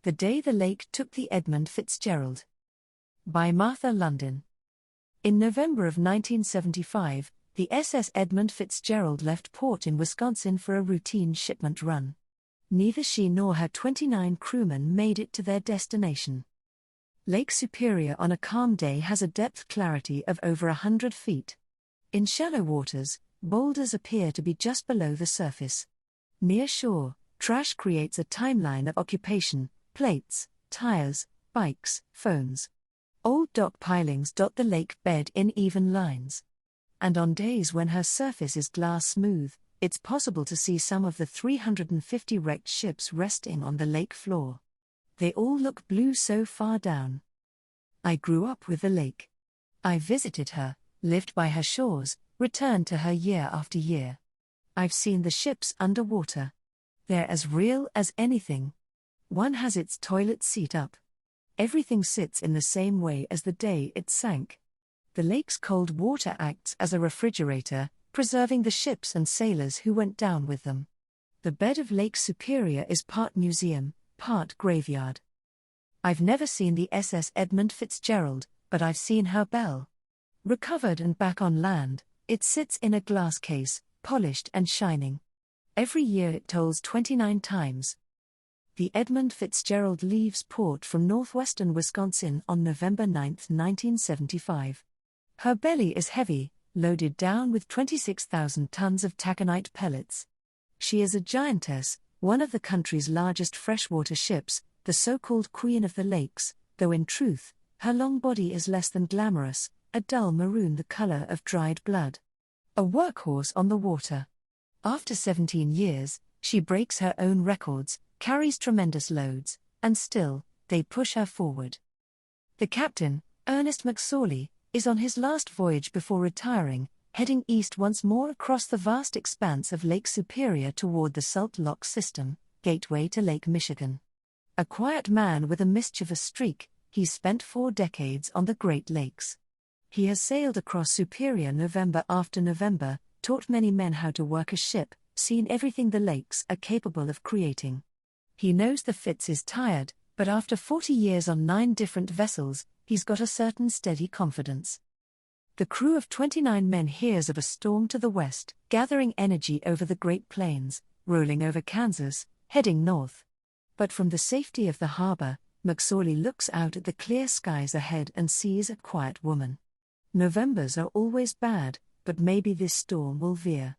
The Day the Lake Took the Edmund Fitzgerald. By Martha London. In November of 1975, the SS Edmund Fitzgerald left port in Wisconsin for a routine shipment run. Neither she nor her 29 crewmen made it to their destination. Lake Superior on a calm day has a depth clarity of over 100 feet. In shallow waters, boulders appear to be just below the surface. Near shore, trash creates a timeline of occupation: plates, tires, bikes, phones. Old dock pilings dot the lake bed in even lines. And on days when her surface is glass smooth, it's possible to see some of the 350 wrecked ships resting on the lake floor. They all look blue so far down. I grew up with the lake. I visited her, lived by her shores, returned to her year after year. I've seen the ships underwater. They're as real as anything. One has its toilet seat up. Everything sits in the same way as the day it sank. The lake's cold water acts as a refrigerator, preserving the ships and sailors who went down with them. The bed of Lake Superior is part museum, part graveyard. I've never seen the SS Edmund Fitzgerald, but I've seen her bell. Recovered and back on land, it sits in a glass case, polished and shining. Every year it tolls 29 times. The Edmund Fitzgerald leaves port from Northwestern, Wisconsin on November 9, 1975. Her belly is heavy, loaded down with 26,000 tons of taconite pellets. She is a giantess, one of the country's largest freshwater ships, the so-called Queen of the Lakes, though in truth, her long body is less than glamorous, a dull maroon the color of dried blood. A workhorse on the water. After 17 years, she breaks her own records, carries tremendous loads, and still, they push her forward. The captain, Ernest McConnell, is on his last voyage before retiring, heading east once more across the vast expanse of Lake Superior toward the Salt Lock System, gateway to Lake Michigan. A quiet man with a mischievous streak, he's spent 4 decades on the Great Lakes. He has sailed across Superior November after November, taught many men how to work a ship, seen everything the lakes are capable of creating. He knows the Fitz is tired, but after 40 years on 9 different vessels, he's got a certain steady confidence. The crew of 29 men hears of a storm to the west, gathering energy over the Great Plains, rolling over Kansas, heading north. But from the safety of the harbor, McConnell looks out at the clear skies ahead and sees a quiet woman. Novembers are always bad, but maybe this storm will veer.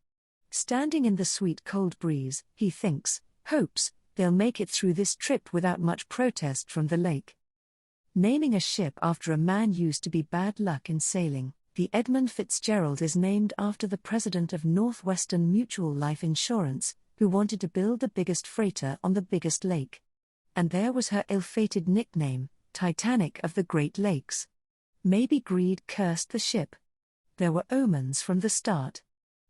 Standing in the sweet cold breeze, he thinks, hopes, they'll make it through this trip without much protest from the lake. Naming a ship after a man used to be bad luck in sailing, the Edmund Fitzgerald is named after the president of Northwestern Mutual Life Insurance, who wanted to build the biggest freighter on the biggest lake. And there was her ill-fated nickname, Titanic of the Great Lakes. Maybe greed cursed the ship. There were omens from the start.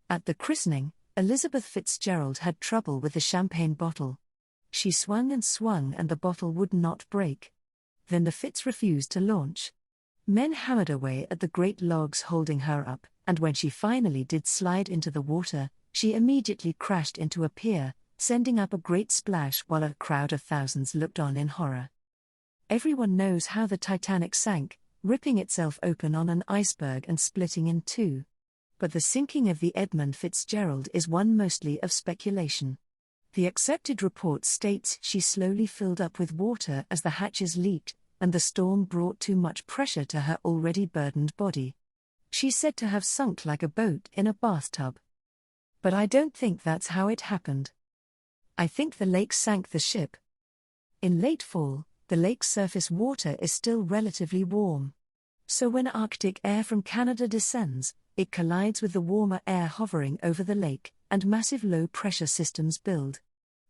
At the christening, Elizabeth Fitzgerald had trouble with the champagne bottle. She swung and the bottle would not break. Then the Fitz refused to launch. Men hammered away at the great logs holding her up, and when she finally did slide into the water, she immediately crashed into a pier, sending up a great splash while a crowd of thousands looked on in horror. Everyone knows how the Titanic sank, ripping itself open on an iceberg and splitting in 2. But the sinking of the Edmund Fitzgerald is one mostly of speculation. The accepted report states she slowly filled up with water as the hatches leaked, and the storm brought too much pressure to her already burdened body. She's said to have sunk like a boat in a bathtub. But I don't think that's how it happened. I think the lake sank the ship. In late fall, the lake's surface water is still relatively warm. So when Arctic air from Canada descends, it collides with the warmer air hovering over the lake, and massive low-pressure systems build.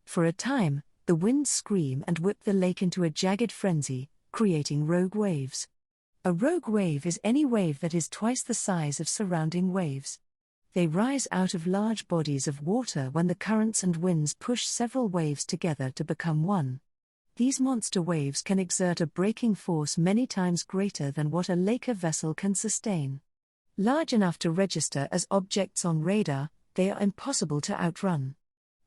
For a time, the winds scream and whip the lake into a jagged frenzy, creating rogue waves. A rogue wave is any wave that is twice the size of surrounding waves. They rise out of large bodies of water when the currents and winds push several waves together to become one. These monster waves can exert a breaking force many times greater than what a Laker vessel can sustain. Large enough to register as objects on radar, they are impossible to outrun.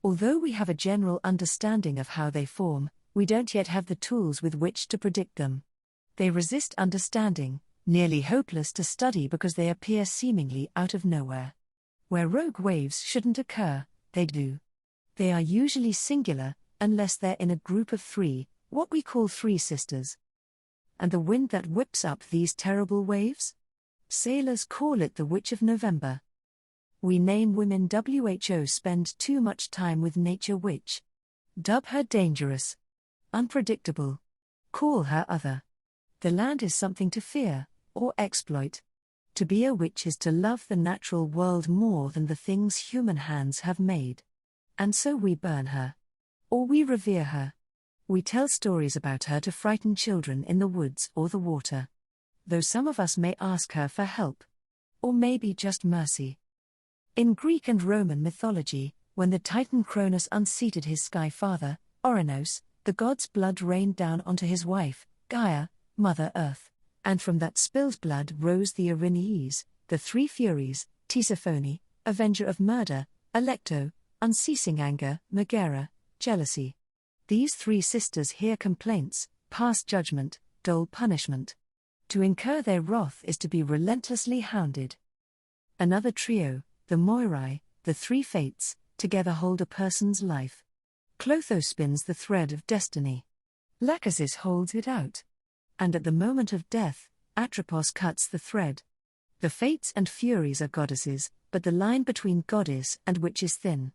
Although we have a general understanding of how they form, We don't yet have the tools with which to predict them. They resist understanding, nearly hopeless to study because they appear seemingly out of nowhere. Where rogue waves shouldn't occur, they do. They are usually singular, unless they're in a group of three, what we call three sisters. And the wind that whips up these terrible waves? Sailors call it the Witch of November. We name women WHO spend too much time with nature witch. Dub her dangerous. Unpredictable. Call her other. The land is something to fear, or exploit. To be a witch is to love the natural world more than the things human hands have made. And so we burn her. Or we revere her. We tell stories about her to frighten children in the woods or the water. Though some of us may ask her for help. Or maybe just mercy. In Greek and Roman mythology, when the Titan Cronus unseated his sky father, Ouranos, the god's blood rained down onto his wife, Gaia, Mother Earth, and from that spilled blood rose the Erinyes, the three Furies, Tisiphone, avenger of murder, Alecto, unceasing anger, Megara, jealousy. These three sisters hear complaints, pass judgment, dole punishment. To incur their wrath is to be relentlessly hounded. Another trio, the Moirai, the three fates, together hold a person's life. Clotho spins the thread of destiny. Lachesis holds it out. And at the moment of death, Atropos cuts the thread. The fates and furies are goddesses, but the line between goddess and witch is thin.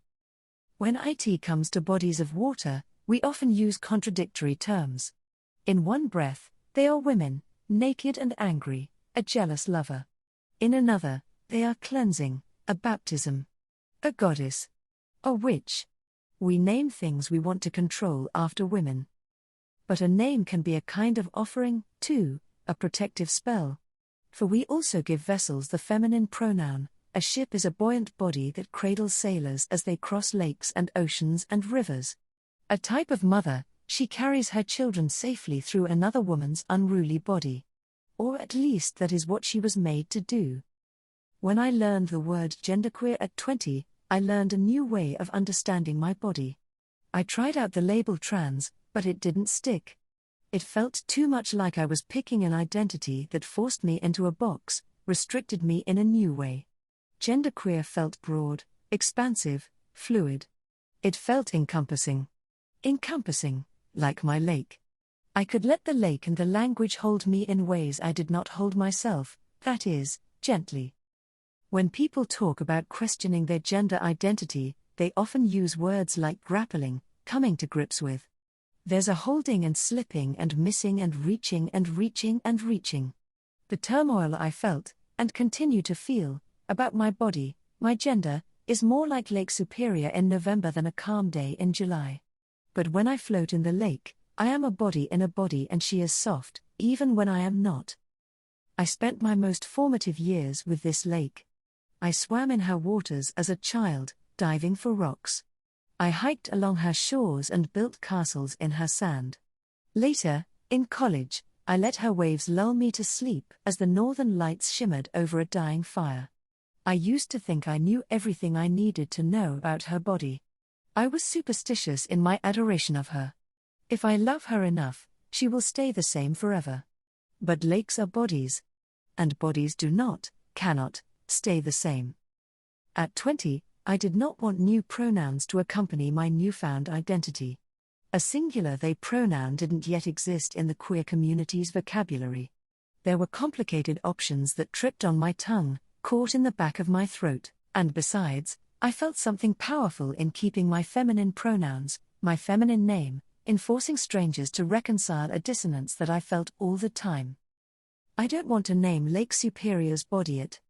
When it comes to bodies of water, we often use contradictory terms. In one breath, they are women, naked and angry, a jealous lover. In another, they are cleansing, a baptism. A goddess. A witch. We name things we want to control after women. But a name can be a kind of offering, too, a protective spell. For we also give vessels the feminine pronoun. A ship is a buoyant body that cradles sailors as they cross lakes and oceans and rivers. A type of mother, she carries her children safely through another woman's unruly body. Or at least that is what she was made to do. When I learned the word genderqueer at 20, I learned a new way of understanding my body. I tried out the label trans, but it didn't stick. It felt too much like I was picking an identity that forced me into a box, restricted me in a new way. Genderqueer felt broad, expansive, fluid. It felt encompassing. Encompassing, like my lake. I could let the lake and the language hold me in ways I did not hold myself, that is, gently. When people talk about questioning their gender identity, they often use words like grappling, coming to grips with. There's a holding and slipping and missing and reaching and reaching and reaching. The turmoil I felt, and continue to feel, about my body, my gender, is more like Lake Superior in November than a calm day in July. But when I float in the lake, I am a body in a body and she is soft, even when I am not. I spent my most formative years with this lake. I swam in her waters as a child, diving for rocks. I hiked along her shores and built castles in her sand. Later, in college, I let her waves lull me to sleep as the northern lights shimmered over a dying fire. I used to think I knew everything I needed to know about her body. I was superstitious in my adoration of her. If I love her enough, she will stay the same forever. But lakes are bodies. And bodies do not, cannot, stay the same. At 20, I did not want new pronouns to accompany my newfound identity. A singular they pronoun didn't yet exist in the queer community's vocabulary. There were complicated options that tripped on my tongue, caught in the back of my throat, and besides, I felt something powerful in keeping my feminine pronouns, my feminine name, in forcing strangers to reconcile a dissonance that I felt all the time. I don't want to name Lake Superior's body it.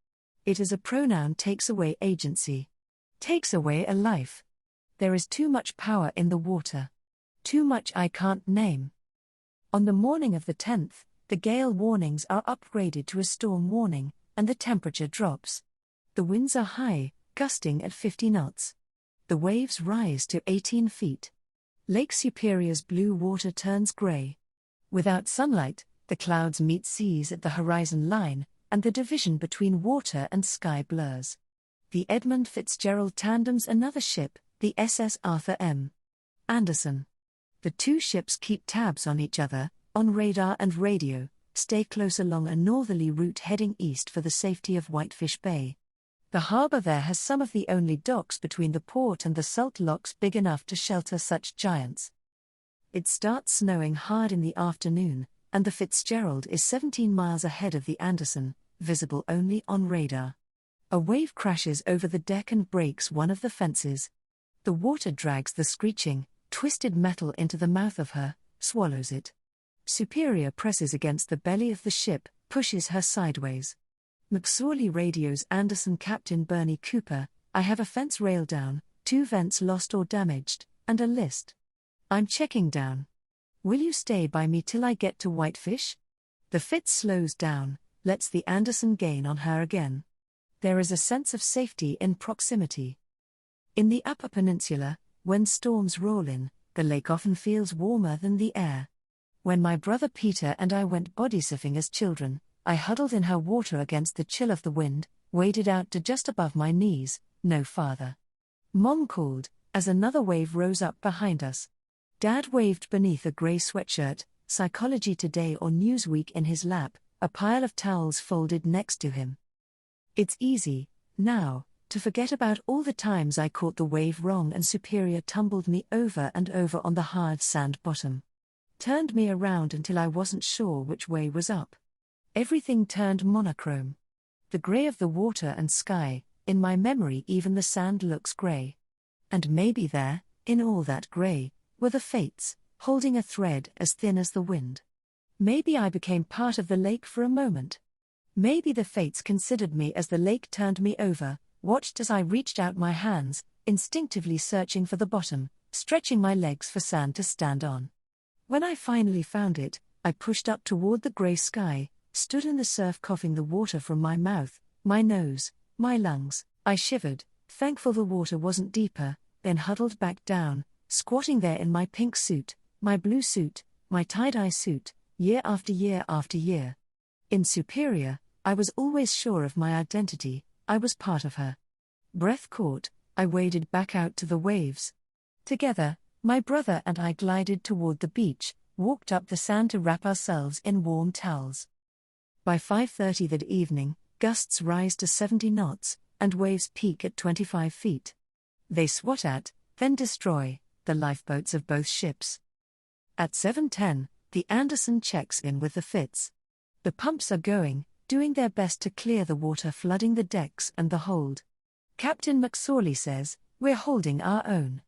It as a pronoun takes away agency. Takes away a life. There is too much power in the water. Too much I can't name. On the morning of the 10th, the gale warnings are upgraded to a storm warning, and the temperature drops. The winds are high, gusting at 50 knots. The waves rise to 18 feet. Lake Superior's blue water turns grey. Without sunlight, the clouds meet seas at the horizon line, and the division between water and sky blurs. The Edmund Fitzgerald tandems another ship, the SS Arthur M. Anderson. The two ships keep tabs on each other, on radar and radio, stay close along a northerly route heading east for the safety of Whitefish Bay. The harbour there has some of the only docks between the port and the salt locks big enough to shelter such giants. It starts snowing hard in the afternoon, and the Fitzgerald is 17 miles ahead of the Anderson, visible only on radar. A wave crashes over the deck and breaks one of the fences. The water drags the screeching, twisted metal into the mouth of her, swallows it. Superior presses against the belly of the ship, pushes her sideways. McConnell radios Anderson Captain Bernie Cooper, "I have a fence rail down, 2 vents lost or damaged, and a list. I'm checking down. Will you stay by me till I get to Whitefish?" The Fitz slows down, lets the Anderson gain on her again. There is a sense of safety in proximity. In the Upper Peninsula, when storms roll in, the lake often feels warmer than the air. When my brother Peter and I went body surfing as children, I huddled in her water against the chill of the wind, waded out to just above my knees, no farther. Mom called, as another wave rose up behind us. Dad waved beneath a grey sweatshirt, Psychology Today or Newsweek in his lap, a pile of towels folded next to him. It's easy, now, to forget about all the times I caught the wave wrong and Superior tumbled me over and over on the hard sand bottom. Turned me around until I wasn't sure which way was up. Everything turned monochrome. The grey of the water and sky, in my memory even the sand looks grey. And maybe there, in all that grey, were the fates, holding a thread as thin as the wind. Maybe I became part of the lake for a moment. Maybe the fates considered me as the lake turned me over, watched as I reached out my hands, instinctively searching for the bottom, stretching my legs for sand to stand on. When I finally found it, I pushed up toward the grey sky, stood in the surf coughing the water from my mouth, my nose, my lungs. I shivered, thankful the water wasn't deeper, then huddled back down, squatting there in my pink suit, my blue suit, my tie-dye suit, year after year after year. In Superior, I was always sure of my identity, I was part of her. Breath caught, I waded back out to the waves. Together, my brother and I glided toward the beach, walked up the sand to wrap ourselves in warm towels. By 5:30 that evening, gusts rise to 70 knots, and waves peak at 25 feet. They swat at, then destroy, the lifeboats of both ships. At 7:10, the Anderson checks in with the Fitz. The pumps are going, doing their best to clear the water flooding the decks and the hold. Captain McConnell says, "We're holding our own."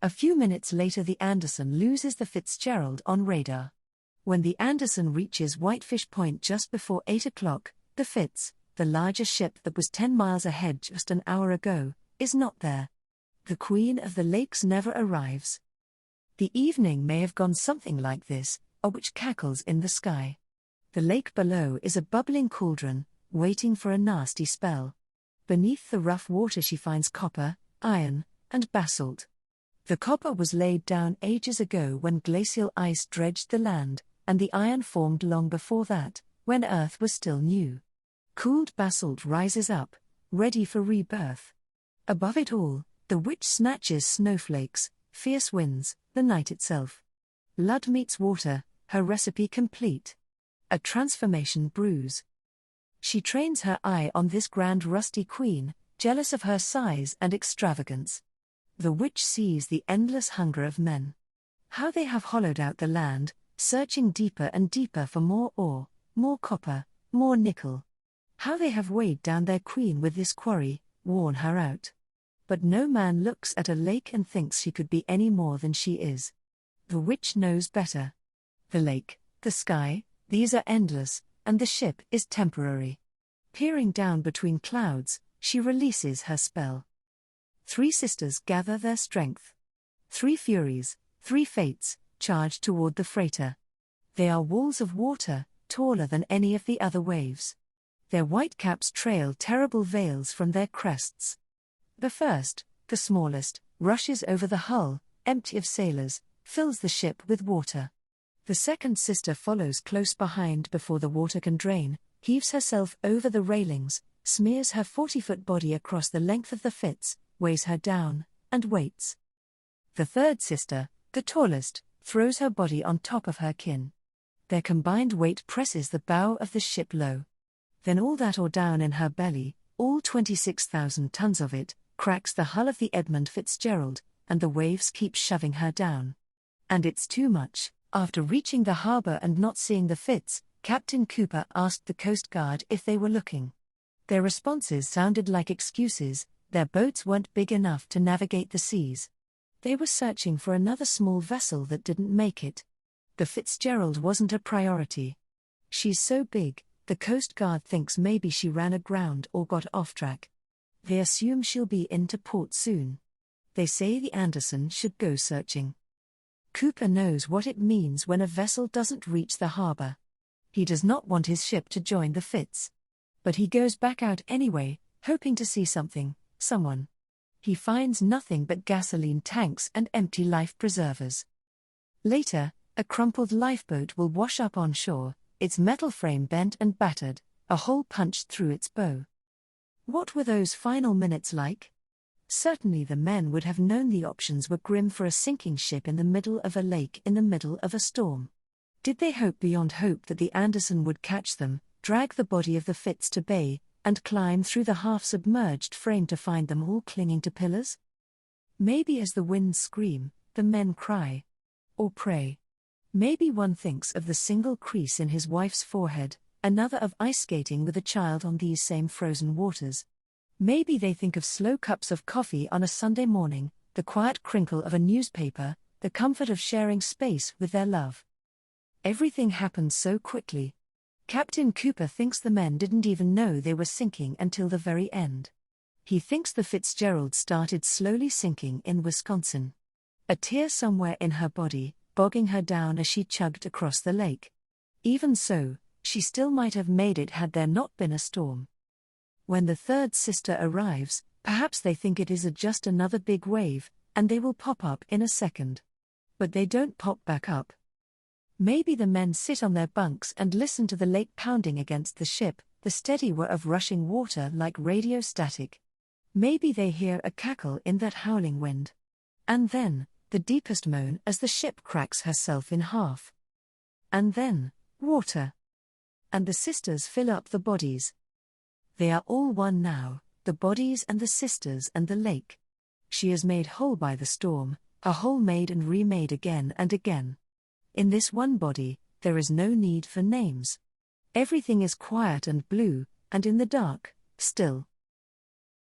A few minutes later the Anderson loses the Fitzgerald on radar. When the Anderson reaches Whitefish Point just before 8 o'clock, the Fitz, the larger ship that was 10 miles ahead just an hour ago, is not there. The Queen of the Lakes never arrives. The evening may have gone something like this, a witch cackles in the sky. The lake below is a bubbling cauldron, waiting for a nasty spell. Beneath the rough water she finds copper, iron, and basalt. The copper was laid down ages ago when glacial ice dredged the land, and the iron formed long before that, when Earth was still new. Cooled basalt rises up, ready for rebirth. Above it all, the witch snatches snowflakes, fierce winds, the night itself. Blood meets water, her recipe complete. A transformation brews. She trains her eye on this grand rusty queen, jealous of her size and extravagance. The witch sees the endless hunger of men. How they have hollowed out the land, searching deeper and deeper for more ore, more copper, more nickel. How they have weighed down their queen with this quarry, worn her out. But no man looks at a lake and thinks she could be any more than she is. The witch knows better. The lake, the sky, these are endless, and the ship is temporary. Peering down between clouds, she releases her spell. 3 sisters gather their strength. 3 furies, 3 fates, charge toward the freighter. They are walls of water, taller than any of the other waves. Their white caps trail terrible veils from their crests. The first, the smallest, rushes over the hull, empty of sailors, fills the ship with water. The second sister follows close behind before the water can drain, heaves herself over the railings, smears her 40-foot body across the length of the Fitz, weighs her down, and waits. The third sister, the tallest, throws her body on top of her kin. Their combined weight presses the bow of the ship low. Then all that ore down in her belly, all 26,000 tons of it, cracks the hull of the Edmund Fitzgerald, and the waves keep shoving her down. And it's too much. After reaching the harbor and not seeing the Fitz, Captain Cooper asked the Coast Guard if they were looking. Their responses sounded like excuses. Their boats weren't big enough to navigate the seas. They were searching for another small vessel that didn't make it. The Fitzgerald wasn't a priority. She's so big, the Coast Guard thinks maybe she ran aground or got off track. They assume she'll be into port soon. They say the Anderson should go searching. Cooper knows what it means when a vessel doesn't reach the harbor. He does not want his ship to join the Fitz. But he goes back out anyway, hoping to see something, someone. He finds nothing but gasoline tanks and empty life preservers. Later, a crumpled lifeboat will wash up on shore, its metal frame bent and battered, a hole punched through its bow. What were those final minutes like? Certainly the men would have known the options were grim for a sinking ship in the middle of a lake in the middle of a storm. Did they hope beyond hope that the Anderson would catch them, drag the body of the Fitz to bay, and climb through the half-submerged frame to find them all clinging to pillars? Maybe as the winds scream, the men cry. Or pray. Maybe one thinks of the single crease in his wife's forehead, another of ice skating with a child on these same frozen waters. Maybe they think of slow cups of coffee on a Sunday morning, the quiet crinkle of a newspaper, the comfort of sharing space with their love. Everything happens so quickly. Captain Cooper thinks the men didn't even know they were sinking until the very end. He thinks the Fitzgerald started slowly sinking in Wisconsin. A tear somewhere in her body, bogging her down as she chugged across the lake. Even so, she still might have made it had there not been a storm. When the third sister arrives, perhaps they think it is just another big wave, and they will pop up in a second. But they don't pop back up. Maybe the men sit on their bunks and listen to the lake pounding against the ship, the steady whir of rushing water like radio static. Maybe they hear a cackle in that howling wind. And then, the deepest moan as the ship cracks herself in half. And then, water. And the sisters fill up the bodies. They are all one now, the bodies and the sisters and the lake. She is made whole by the storm, a whole made and remade again and again. In this one body, there is no need for names. Everything is quiet and blue, and in the dark, still.